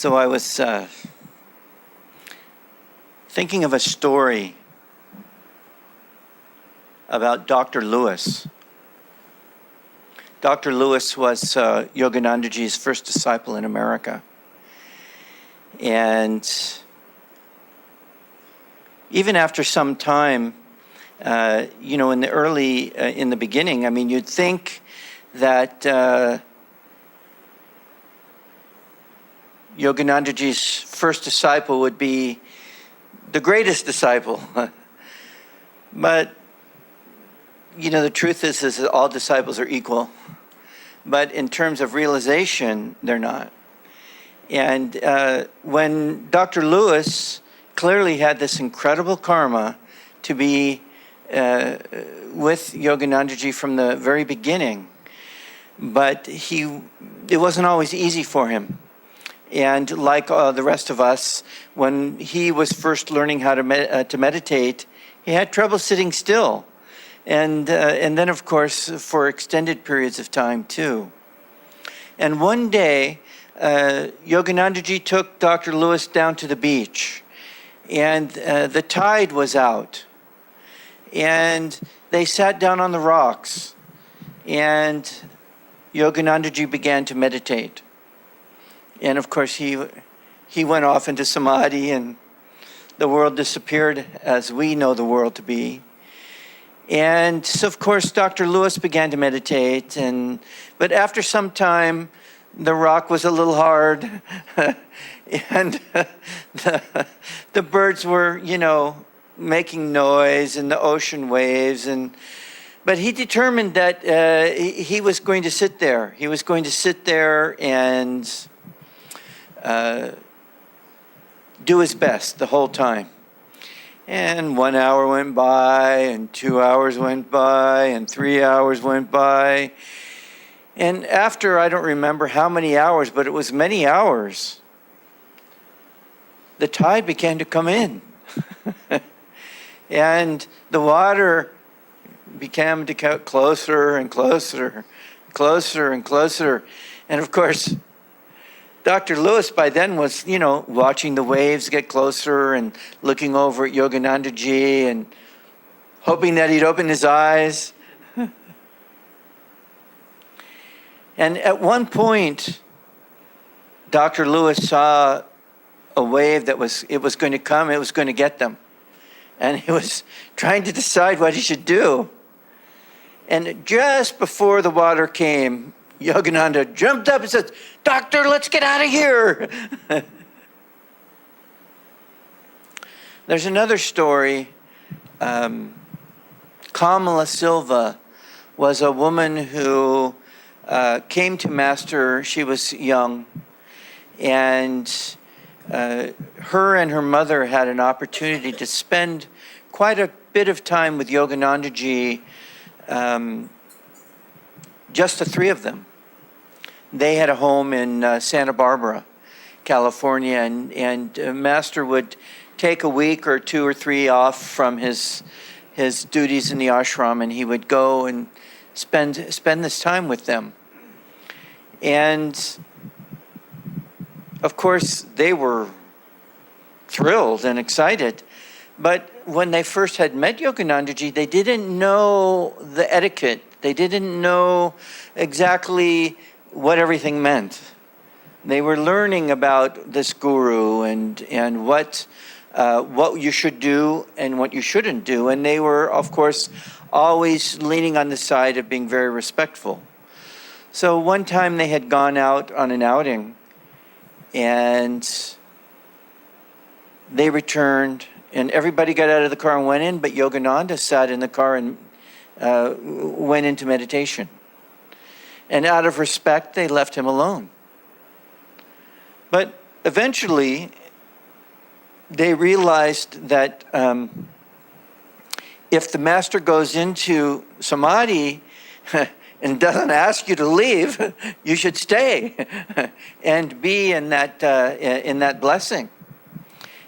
So I was thinking of a story about Dr. Lewis. Dr. Lewis was Yoganandaji's first disciple in America. And even after some time, in the beginning, I mean, you'd think that Yoganandaji's first disciple would be the greatest disciple. But, the truth is that all disciples are equal. But in terms of realization, they're not. And when Dr. Lewis clearly had this incredible karma to be with Yoganandaji from the very beginning, but it wasn't always easy for him. And like the rest of us, when he was first learning how to meditate, he had trouble sitting still. And then, of course, for extended periods of time, too. And one day, Yoganandaji took Dr. Lewis down to the beach. And the tide was out. And they sat down on the rocks. And Yoganandaji began to meditate. And, of course, he went off into samadhi, and the world disappeared as we know the world to be. And so, of course, Dr. Lewis began to meditate, but after some time, the rock was a little hard, and the birds were, making noise, and the ocean waves, but he determined that he was going to sit there. He was going to sit there and do his best the whole time. And 1 hour went by, and 2 hours went by, and 3 hours went by. And after, I don't remember how many hours, but it was many hours, the tide began to come in. And the water began to get closer and closer, closer and closer. And of course, Dr. Lewis by then was, watching the waves get closer and looking over at Yoganandaji and hoping that he'd open his eyes. And at one point, Dr. Lewis saw a wave it was going to come, it was going to get them. And he was trying to decide what he should do. And just before the water came, Yogananda jumped up and said, "Doctor, let's get out of here." There's another story. Kamala Silva was a woman who came to Master. She was young, and her and her mother had an opportunity to spend quite a bit of time with Yoganandaji, just the three of them. They had a home in Santa Barbara, California, and Master would take a week or 2 or 3 off from his duties in the ashram, and he would go and spend this time with them. And of course, they were thrilled and excited. But when they first had met Yoganandaji, they didn't know the etiquette. They didn't know exactly what everything meant. They were learning about this guru and what you should do and what you shouldn't do. And they were, of course, always leaning on the side of being very respectful. So one time they had gone out on an outing, and they returned, and everybody got out of the car and went in, but Yogananda sat in the car and went into meditation. And out of respect, they left him alone. But eventually, they realized that if the master goes into samadhi and doesn't ask you to leave, you should stay and be in that blessing.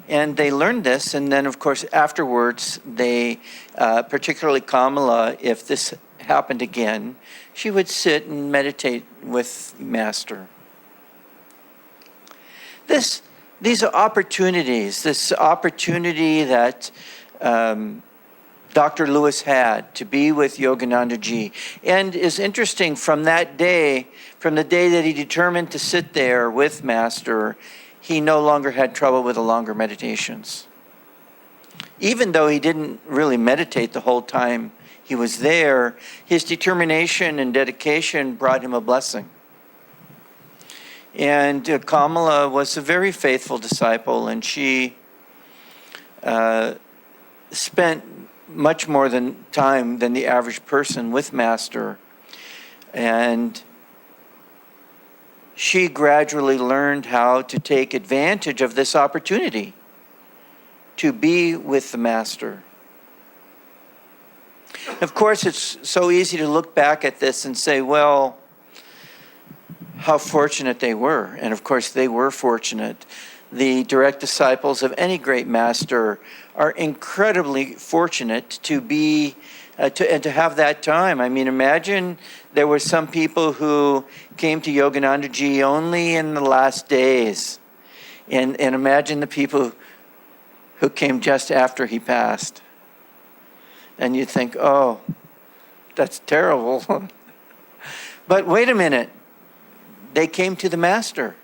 And they learned this, and then, of course, afterwards, they, particularly Kamala, if this happened again, she would sit and meditate with Master. These are opportunities. This opportunity that Dr. Lewis had to be with Yogananda Ji. And is interesting, from that day, from the day that he determined to sit there with Master, he no longer had trouble with the longer meditations. Even though he didn't really meditate the whole time he was there, his determination and dedication brought him a blessing. And Kamala was a very faithful disciple, and she spent much more time than the average person with Master. And she gradually learned how to take advantage of this opportunity to be with the Master. Of course, it's so easy to look back at this and say, well, how fortunate they were. And of course, they were fortunate. The direct disciples of any great master are incredibly fortunate to be and to have that time. I mean, imagine there were some people who came to Yogananda Ji only in the last days. And imagine the people who came just after he passed. And you think, oh, that's terrible. But wait a minute. They came to the Master.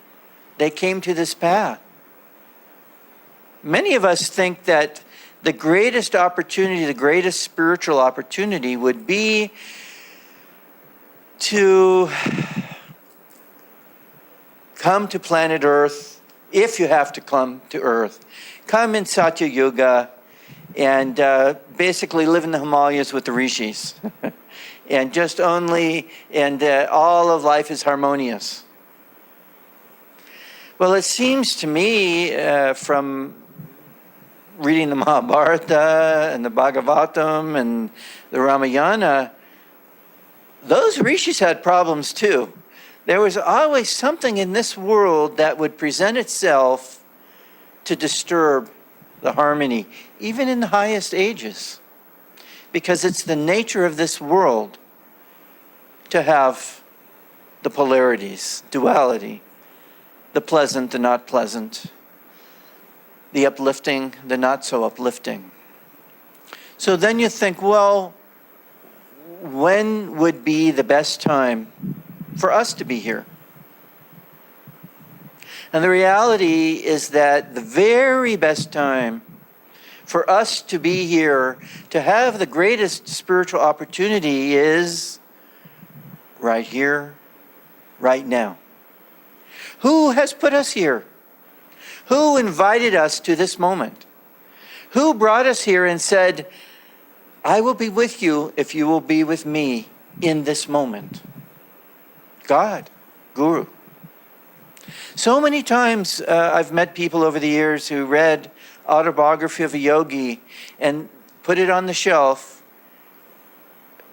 They came to this path. Many of us think that the greatest opportunity, the greatest spiritual opportunity would be to come to planet Earth, if you have to come to Earth. Come in Satya Yuga and basically live in the Himalayas with the rishis. And just only, and all of life is harmonious. Well, it seems to me from reading the Mahabharata and the Bhagavatam and the Ramayana, those rishis had problems too. There was always something in this world that would present itself to disturb the harmony, even in the highest ages, because it's the nature of this world to have the polarities, duality, the pleasant, the not pleasant, the uplifting, the not so uplifting. So then you think, well, when would be the best time for us to be here? And the reality is that the very best time for us to be here, to have the greatest spiritual opportunity, is right here, right now. Who has put us here? Who invited us to this moment? Who brought us here and said, I will be with you if you will be with me in this moment? God, Guru. So many times I've met people over the years who read Autobiography of a Yogi and put it on the shelf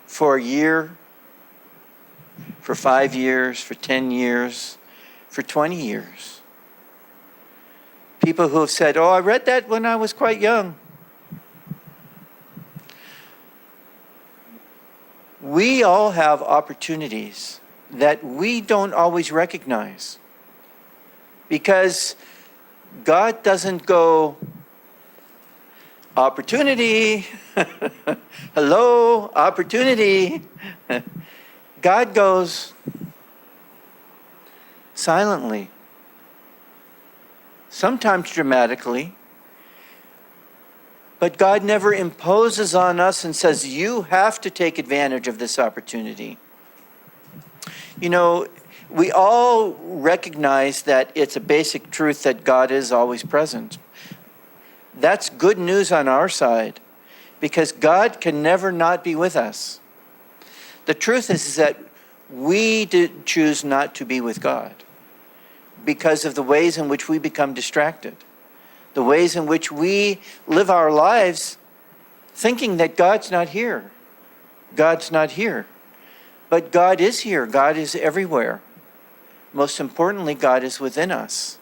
for a year, for 5 years, for 10 years, for 20 years. People who have said, oh, I read that when I was quite young. We all have opportunities that we don't always recognize, because God doesn't go, opportunity, hello, opportunity. God goes silently, sometimes dramatically, but God never imposes on us and says, you have to take advantage of this opportunity. You know, we all recognize that it's a basic truth that God is always present. That's good news on our side, because God can never not be with us. The truth is that we did choose not to be with God because of the ways in which we become distracted, the ways in which we live our lives thinking that God's not here. God's not here. But God is here. God is everywhere. Most importantly, God is within us.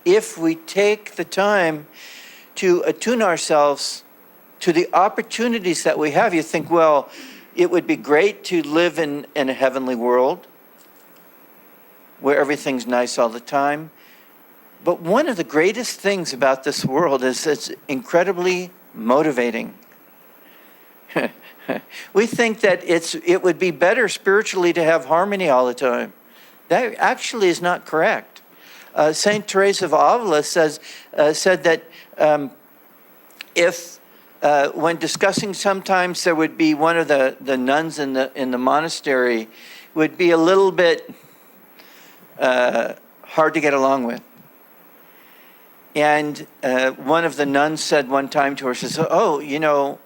If we take the time to attune ourselves to the opportunities that we have, you think, well, it would be great to live in a heavenly world where everything's nice all the time. But one of the greatest things about this world is it's incredibly motivating. We think that it would be better spiritually to have harmony all the time. That actually is not correct. Saint Teresa of Avila said that if when discussing, sometimes there would be one of the nuns in the monastery would be a little bit hard to get along with. And one of the nuns said one time to her, says, "Oh, you know,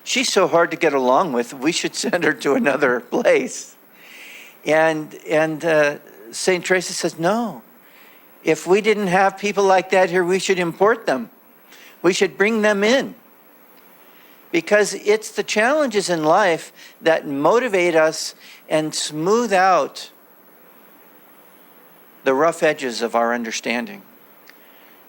she's so hard to get along with, we should send her to another place." And St. Teresa says, "No, if we didn't have people like that here, we should import them. We should bring them in." Because it's the challenges in life that motivate us and smooth out the rough edges of our understanding.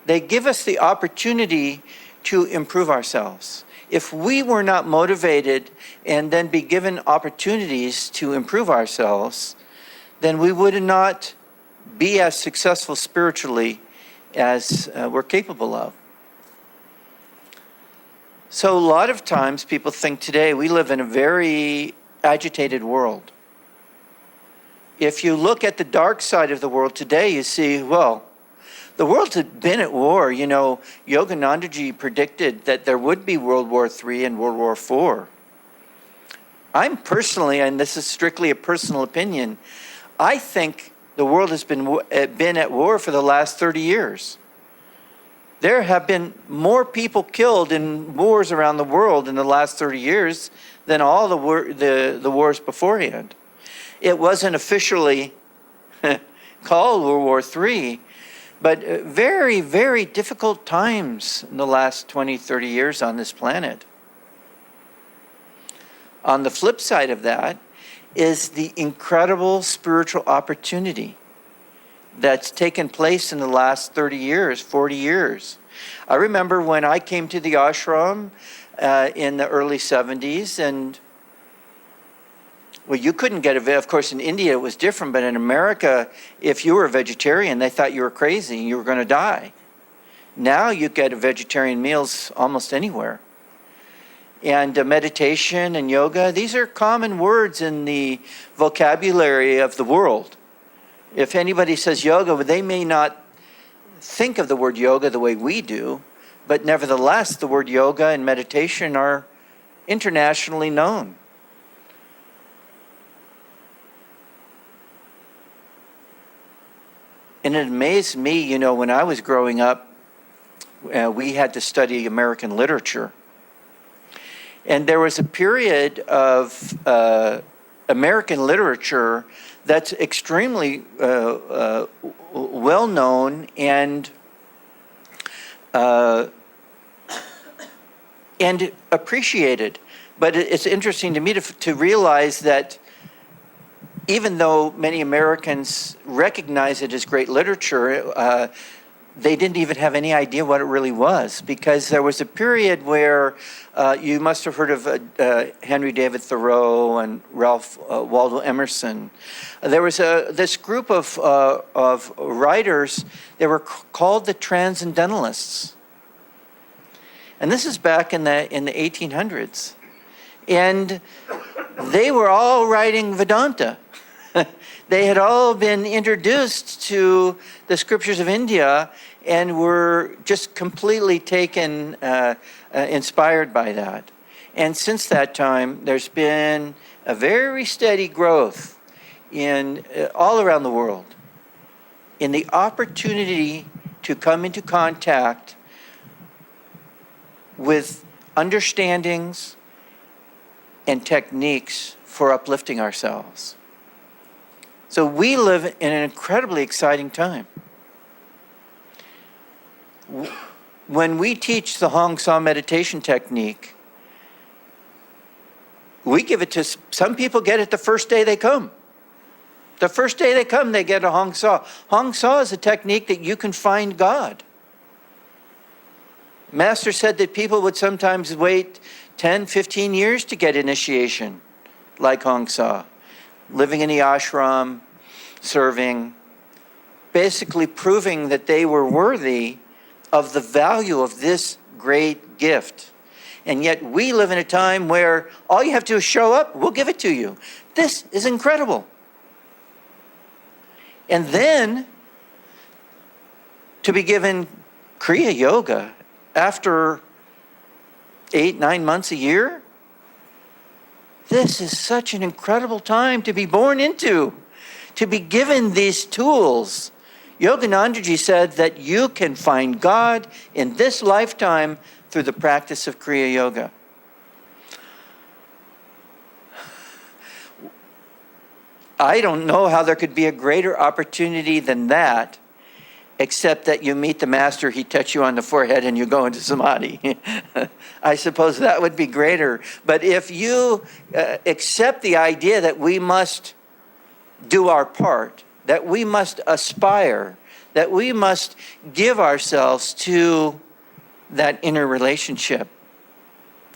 They give us the opportunity to improve ourselves. If we were not motivated and then be given opportunities to improve ourselves, then we would not be as successful spiritually as we're capable of. So a lot of times people think today we live in a very agitated world. If you look at the dark side of the world today, you see, well, the world had been at war. You know, Yoganandaji predicted that there would be World War III and World War IV. I'm personally, and this is strictly a personal opinion, I think the world has been at war for the last 30 years. There have been more people killed in wars around the world in the last 30 years than all the wars beforehand. It wasn't officially called World War III, but very, very difficult times in the last 20, 30 years on this planet. On the flip side of that is the incredible spiritual opportunity that's taken place in the last 30 years, 40 years. I remember when I came to the ashram in the early 70s, and well, you couldn't get of course in India it was different, but in America, if you were a vegetarian, they thought you were crazy and you were going to die. Now you get vegetarian meals almost anywhere. And meditation and yoga, these are common words in the vocabulary of the world. If anybody says yoga, they may not think of the word yoga the way we do, but nevertheless, the word yoga and meditation are internationally known. And it amazed me, you know, when I was growing up, we had to study American literature. And there was a period of American literature that's extremely well known and appreciated. But it's interesting to me to realize that even though many Americans recognize it as great literature, they didn't even have any idea what it really was, because there was a period where you must have heard of Henry David Thoreau and Ralph Waldo Emerson. There was this group of writers. They were called the Transcendentalists, and this is back in the 1800s, and they were all writing Vedanta. They had all been introduced to the scriptures of India and were just completely taken, inspired by that. And since that time, there's been a very steady growth in all around the world in the opportunity to come into contact with understandings and techniques for uplifting ourselves. So we live in an incredibly exciting time. When we teach the Hong Sa meditation technique, we give it to, some people get it the first day they come. The first day they come, they get a Hong Sa. Hong Sa is a technique that you can find God. Master said that people would sometimes wait 10, 15 years to get initiation, like Hong Sa. Living in the ashram, serving. basically proving that they were worthy of the value of this great gift. And yet we live in a time where all you have to do is show up, we'll give it to you. This is incredible. And then to be given Kriya Yoga after 8-9 months a year, this is such an incredible time to be born into, to be given these tools. Yoganandaji said that you can find God in this lifetime through the practice of Kriya Yoga. I don't know how there could be a greater opportunity than that, except that you meet the master, he touches you on the forehead, and you go into samadhi. I suppose that would be greater. But if you accept the idea that we must do our part, that we must aspire, that we must give ourselves to that inner relationship,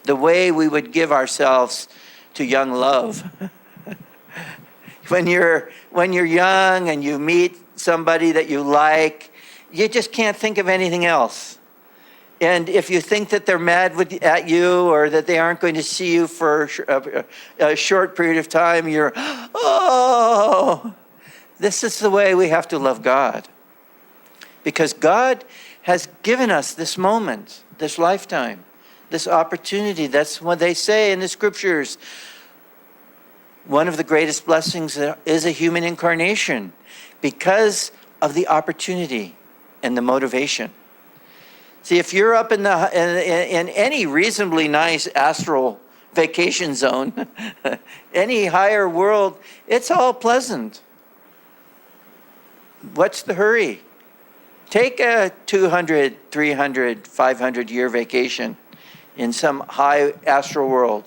the way we would give ourselves to young love. When you're young and you meet somebody that you like, you just can't think of anything else. And if you think that they're mad at you or that they aren't going to see you for a short period of time, you're, oh, this is the way we have to love God. Because God has given us this moment, this lifetime, this opportunity. That's what they say in the scriptures. One of the greatest blessings is a human incarnation because of the opportunity and the motivation. See, if you're up in any reasonably nice astral vacation zone, any higher world, it's all pleasant. What's the hurry? Take a 200, 300, 500-year vacation in some high astral world.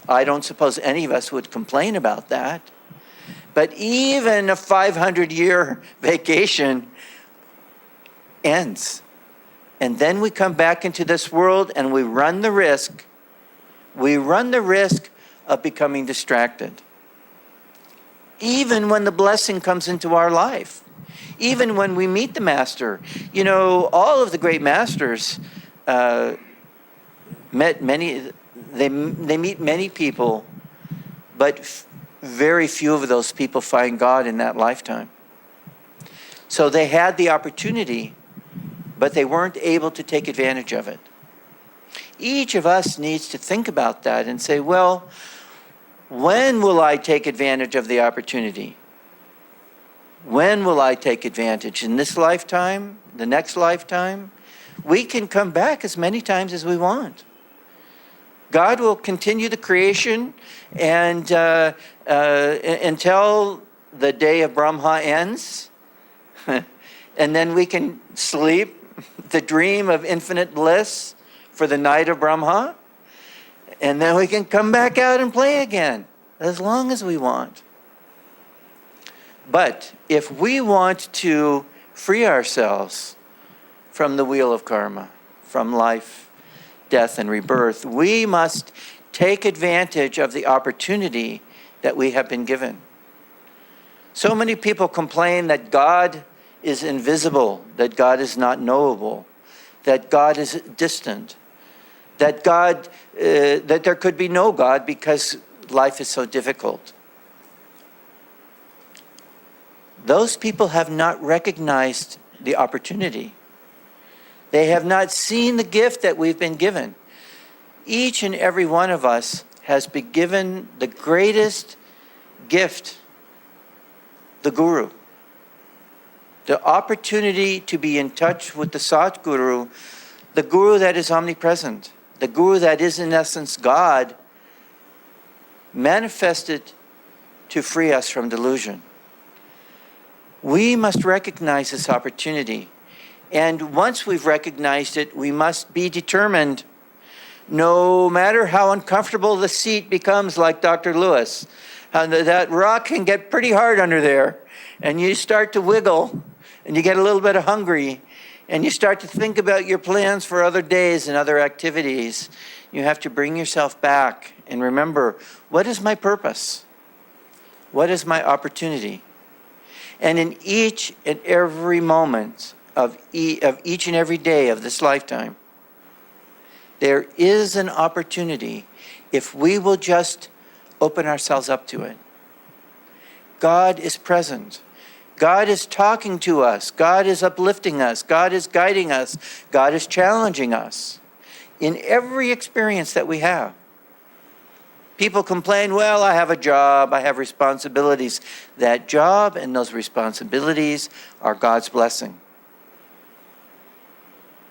I don't suppose any of us would complain about that. But even a 500-year vacation ends. And then we come back into this world and we run the risk. We run the risk of becoming distracted. Even when the blessing comes into our life. Even when we meet the master. You know, all of the great masters met many, they meet many people, but very few of those people find God in that lifetime. So they had the opportunity, but they weren't able to take advantage of it. Each of us needs to think about that and say, well, when will I take advantage of the opportunity? When will I take advantage? In this lifetime? The next lifetime? We can come back as many times as we want. God will continue the creation and until the day of Brahma ends. And then we can sleep the dream of infinite bliss for the night of Brahma. And then we can come back out and play again as long as we want. But if we want to free ourselves from the wheel of karma, from life, death, and rebirth, we must take advantage of the opportunity that we have been given. So many people complain that God is invisible, that God is not knowable, that God is distant, that that there could be no God because life is so difficult. Those people have not recognized the opportunity. They have not seen the gift that we've been given. Each and every one of us has been given the greatest gift, the Guru. The opportunity to be in touch with the Satguru, the Guru that is omnipresent, the Guru that is in essence God, manifested to free us from delusion. We must recognize this opportunity. And once we've recognized it, we must be determined, no matter how uncomfortable the seat becomes, like Dr. Lewis. That rock can get pretty hard under there. And you start to wiggle, and you get a little bit hungry, and you start to think about your plans for other days and other activities. You have to bring yourself back and remember, what is my purpose? What is my opportunity? And in each and every moment of each and every day of this lifetime, there is an opportunity if we will just open ourselves up to it. God is present. God is talking to us. God is uplifting us. God is guiding us. God is challenging us in every experience that we have. People complain, well, I have a job, I have responsibilities. That job and those responsibilities are God's blessing.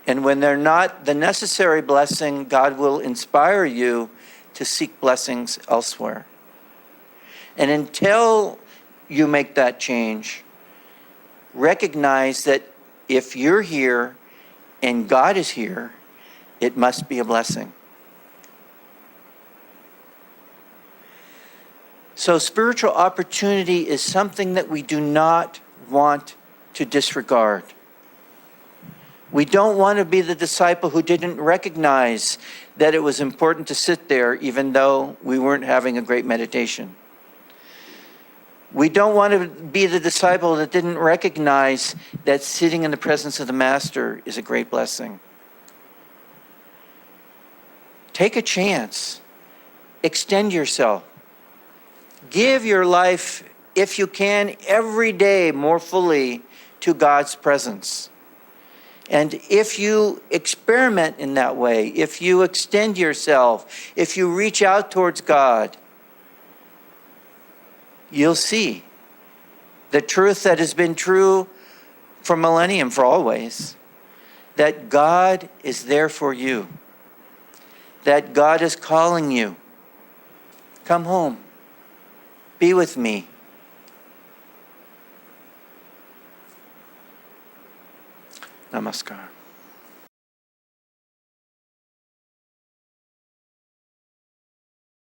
And when they're not the necessary blessing, God will inspire you to seek blessings elsewhere. And until you make that change, recognize that if you're here and God is here, it must be a blessing. So spiritual opportunity is something that we do not want to disregard. We don't want to be the disciple who didn't recognize that it was important to sit there even though we weren't having a great meditation. We don't want to be the disciple that didn't recognize that sitting in the presence of the Master is a great blessing. Take a chance. Extend yourself. Give your life, if you can, every day more fully to God's presence. And if you experiment in that way, if you extend yourself, if you reach out towards God, you'll see the truth that has been true for millennium, for always, that God is there for you, that God is calling you. Come home. Be with me. Namaskar.